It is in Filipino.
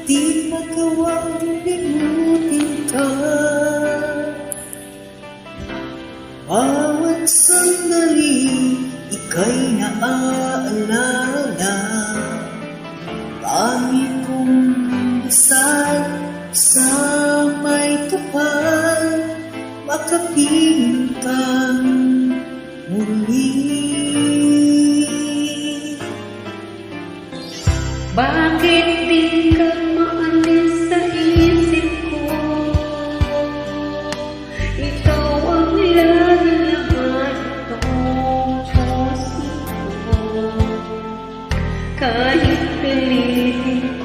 di magawang limutin ka. Bawat sandali, ika'y naaalala. Dami kong dasal sa may kapal, makapiling kang muli. Bakit di ka maalis sa isip ko? Ikaw ang nilalaman itong puso ko. Kahit pilitin ko